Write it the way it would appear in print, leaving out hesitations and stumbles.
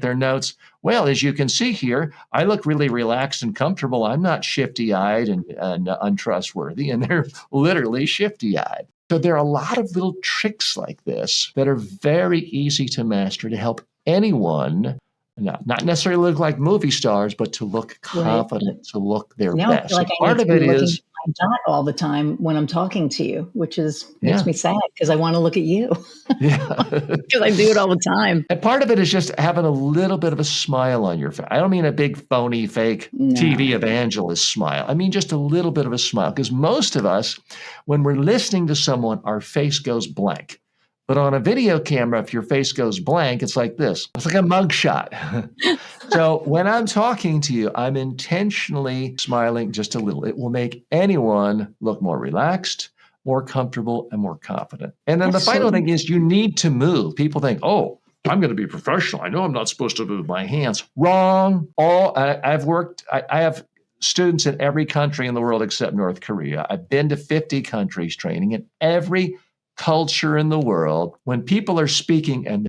their notes. Well, as you can see here, I look really relaxed and comfortable. I'm not shifty-eyed and untrustworthy, and they're literally shifty-eyed. So there are a lot of little tricks like this that are very easy to master to help anyone not necessarily look like movie stars, but to look confident, to look their now best. I feel like I Part need of to it be looking is, at my dot all the time when I'm talking to you, which makes me sad because I want to look at you. Yeah. Because I do it all the time. And part of it is just having a little bit of a smile on your face. I don't mean a big phony fake TV evangelist smile. I mean just a little bit of a smile, because most of us, when we're listening to someone, our face goes blank. But on a video camera, if your face goes blank, it's like this. It's like a mugshot. So when I'm talking to you, I'm intentionally smiling just a little. It will make anyone look more relaxed, more comfortable, and more confident. And then the final thing is you need to move. People think, oh, I'm going to be professional. I know I'm not supposed to move my hands. Wrong. I have students in every country in the world except North Korea. I've been to 50 countries training in every culture in the world. When people are speaking and